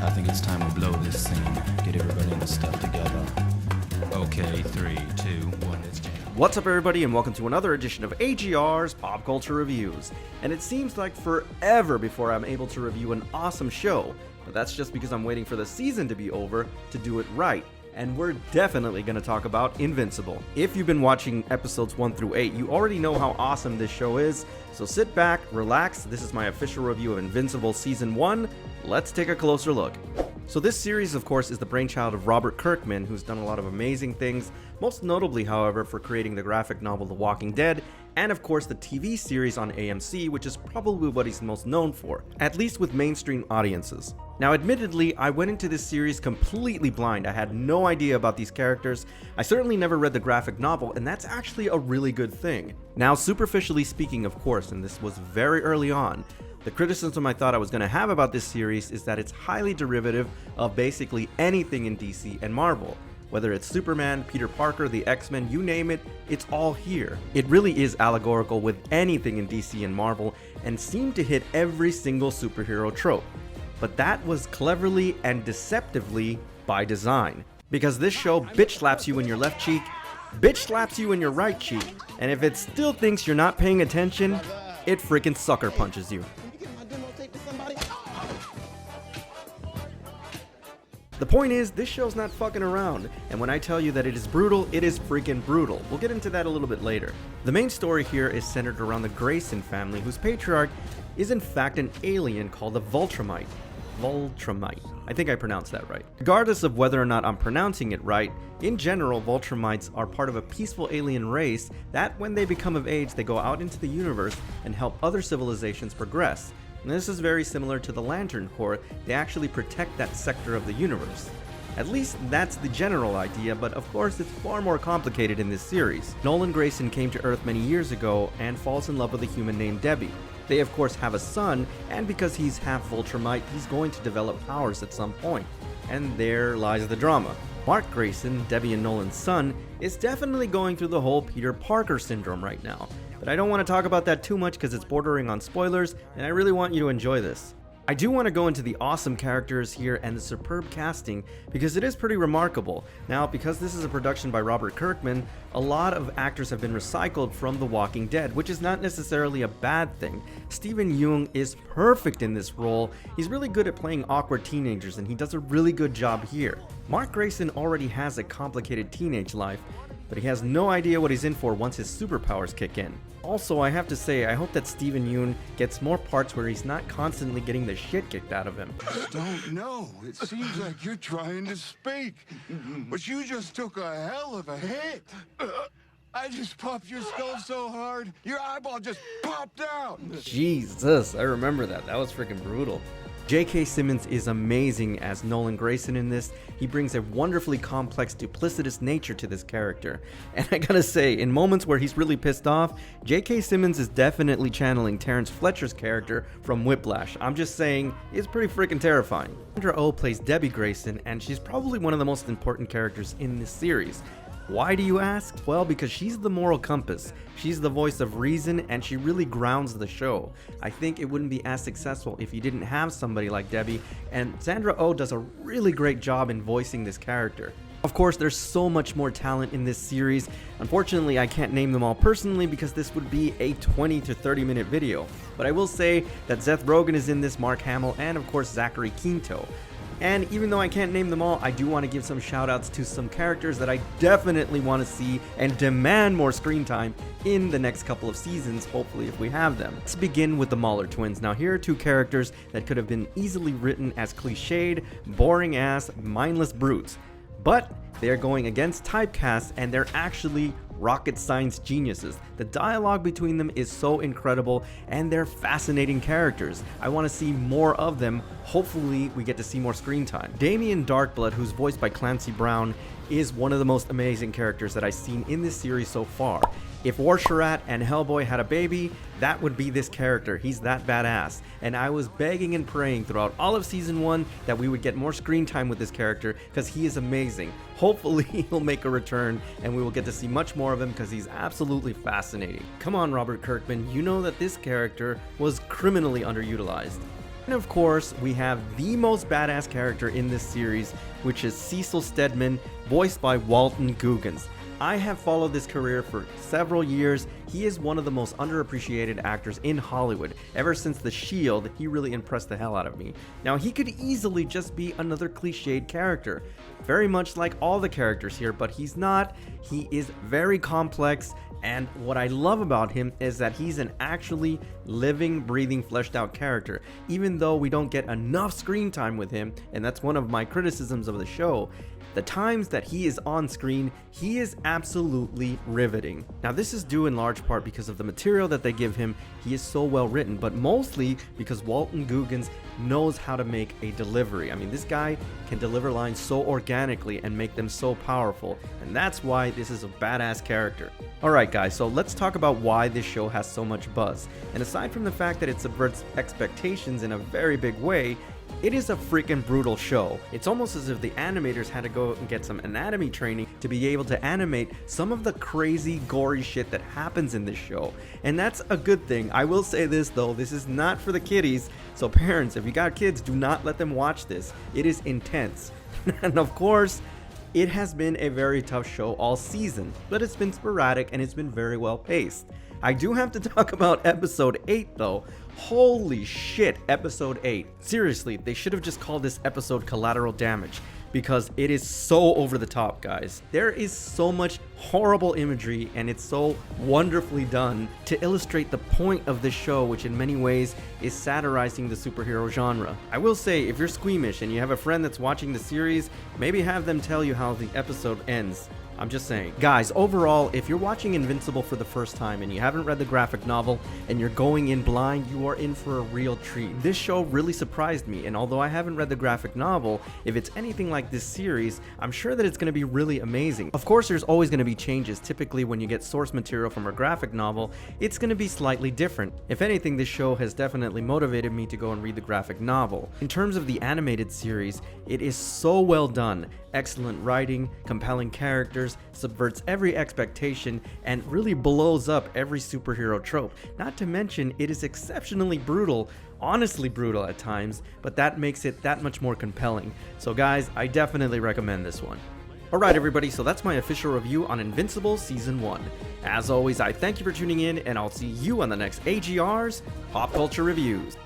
I think it's time we blow this scene. Get everybody in the stuff together. Okay, 3, 2, 1, let's jam. What's up, everybody, and welcome to another edition of AGR's Pop Culture Reviews. And it seems like forever before I'm able to review an awesome show, but that's just because I'm waiting for the season to be over to do it right. And we're definitely going to talk about Invincible. If you've been watching episodes 1 through 8, you already know how awesome this show is. So sit back, relax. This is my official review of Invincible Season 1. Let's take a closer look. So this series, of course, is the brainchild of Robert Kirkman, who's done a lot of amazing things, most notably, however, for creating the graphic novel The Walking Dead, and of course the TV series on AMC, which is probably what he's most known for, at least with mainstream audiences. Now, admittedly, I went into this series completely blind. I had no idea about these characters. I certainly never read the graphic novel, and that's actually a really good thing. Now, superficially speaking, of course, and this was very early on, the criticism I thought I was going to have about this series is that it's highly derivative of basically anything in DC and Marvel. Whether it's Superman, Peter Parker, the X-Men, you name it, it's all here. It really is allegorical with anything in DC and Marvel and seemed to hit every single superhero trope. But that was cleverly and deceptively by design. Because this show bitch slaps you in your left cheek, bitch slaps you in your right cheek, and if it still thinks you're not paying attention, it freaking sucker punches you. The point is, this show's not fucking around, and when I tell you that it is brutal, it is freaking brutal. We'll get into that a little bit later. The main story here is centered around the Grayson family, whose patriarch is in fact an alien called the Vultramite. I think I pronounced that right. Regardless of whether or not I'm pronouncing it right, in general, Vultramites are part of a peaceful alien race that, when they become of age, they go out into the universe and help other civilizations progress. And this is very similar to the Lantern Corps. They actually protect that sector of the universe. At least that's the general idea, but of course it's far more complicated in this series. Nolan Grayson came to Earth many years ago and falls in love with a human named Debbie. They of course have a son, and because he's half Vultramite, he's going to develop powers at some point. And there lies the drama. Mark Grayson, Debbie and Nolan's son, is definitely going through the whole Peter Parker syndrome right now. But I don't want to talk about that too much because it's bordering on spoilers, and I really want you to enjoy this. I do want to go into the awesome characters here and the superb casting because it is pretty remarkable. Now, because this is a production by Robert Kirkman, a lot of actors have been recycled from The Walking Dead, which is not necessarily a bad thing. Steven Yeun is perfect in this role. He's really good at playing awkward teenagers, and he does a really good job here. Mark Grayson already has a complicated teenage life, but he has no idea what he's in for once his superpowers kick in. Also, I have to say, I hope that Steven Yeun gets more parts where he's not constantly getting the shit kicked out of him. Don't know. It seems like you're trying to speak, but you just took a hell of a hit. I just popped your skull so hard, your eyeball just popped out. Jesus, I remember that. That was freaking brutal. J.K. Simmons is amazing as Nolan Grayson in this. He brings a wonderfully complex, duplicitous nature to this character. And I gotta say, in moments where he's really pissed off, J.K. Simmons is definitely channeling Terrence Fletcher's character from Whiplash. I'm just saying, it's pretty freaking terrifying. Sandra Oh plays Debbie Grayson, and she's probably one of the most important characters in this series. Why do you ask? Well, because she's the moral compass. She's the voice of reason, and she really grounds the show. I think it wouldn't be as successful if you didn't have somebody like Debbie, and Sandra Oh does a really great job in voicing this character. Of course, there's so much more talent in this series. Unfortunately, I can't name them all personally because this would be a 20 to 30 minute video. But I will say that Seth Rogen is in this, Mark Hamill, and of course Zachary Quinto. And even though I can't name them all, I do want to give some shout outs to some characters that I definitely want to see and demand more screen time in the next couple of seasons, hopefully if we have them. Let's begin with the Mahler twins. Now here are two characters that could have been easily written as cliched, boring ass, mindless brutes. But they're going against typecast and they're actually rocket science geniuses. The dialogue between them is so incredible and they're fascinating characters. I want to see more of them. Hopefully we get to see more screen time. Damien Darkblood, who's voiced by Clancy Brown, is one of the most amazing characters that I've seen in this series so far. If Warsharat and Hellboy had a baby, that would be this character. He's that badass. And I was begging and praying throughout all of season 1 that we would get more screen time with this character because he is amazing. Hopefully he'll make a return and we will get to see much more of him because he's absolutely fascinating. Come on, Robert Kirkman, you know that this character was criminally underutilized. And of course, we have the most badass character in this series, which is Cecil Stedman, voiced by Walton Goggins. I have followed this career for several years. He is one of the most underappreciated actors in Hollywood. Ever since The Shield, he really impressed the hell out of me. Now, he could easily just be another cliched character, very much like all the characters here, but he's not. He is very complex, and what I love about him is that he's an actually living, breathing, fleshed out character. Even though we don't get enough screen time with him, and that's one of my criticisms of the show, the times that he is on screen, he is absolutely riveting. Now, this is due in large part because of the material that they give him. He is so well written, but mostly because Walton Goggins knows how to make a delivery. I mean, this guy can deliver lines so organically and make them so powerful, and that's why this is a badass character. Alright guys, so let's talk about why this show has so much buzz. And aside from the fact that it subverts expectations in a very big way, it is a freaking brutal show. It's almost as if the animators had to go and get some anatomy training to be able to animate some of the crazy, gory shit that happens in this show. And that's a good thing. I will say this though, this is not for the kiddies. So parents, if you got kids, do not let them watch this. It is intense. And of course, it has been a very tough show all season, but it's been sporadic and it's been very well paced. I do have to talk about episode 8 though. Holy shit, episode 8. Seriously, they should have just called this episode Collateral Damage, because it is so over the top, guys. There is so much horrible imagery and it's so wonderfully done to illustrate the point of this show, which in many ways is satirizing the superhero genre. I will say, if you're squeamish and you have a friend that's watching the series, maybe have them tell you how the episode ends. I'm just saying. Guys, overall, if you're watching Invincible for the first time and you haven't read the graphic novel and you're going in blind, you are in for a real treat. This show really surprised me, and although I haven't read the graphic novel, if it's anything like this series, I'm sure that it's going to be really amazing. Of course, there's always going to be changes. Typically, when you get source material from a graphic novel, it's going to be slightly different. If anything, this show has definitely motivated me to go and read the graphic novel. In terms of the animated series, it is so well done. Excellent writing, compelling characters, subverts every expectation, and really blows up every superhero trope. Not to mention, it is exceptionally brutal, honestly brutal at times, but that makes it that much more compelling. So guys, I definitely recommend this one. Alright everybody, so that's my official review on Invincible Season 1. As always, I thank you for tuning in, and I'll see you on the next AGR's Pop Culture Reviews.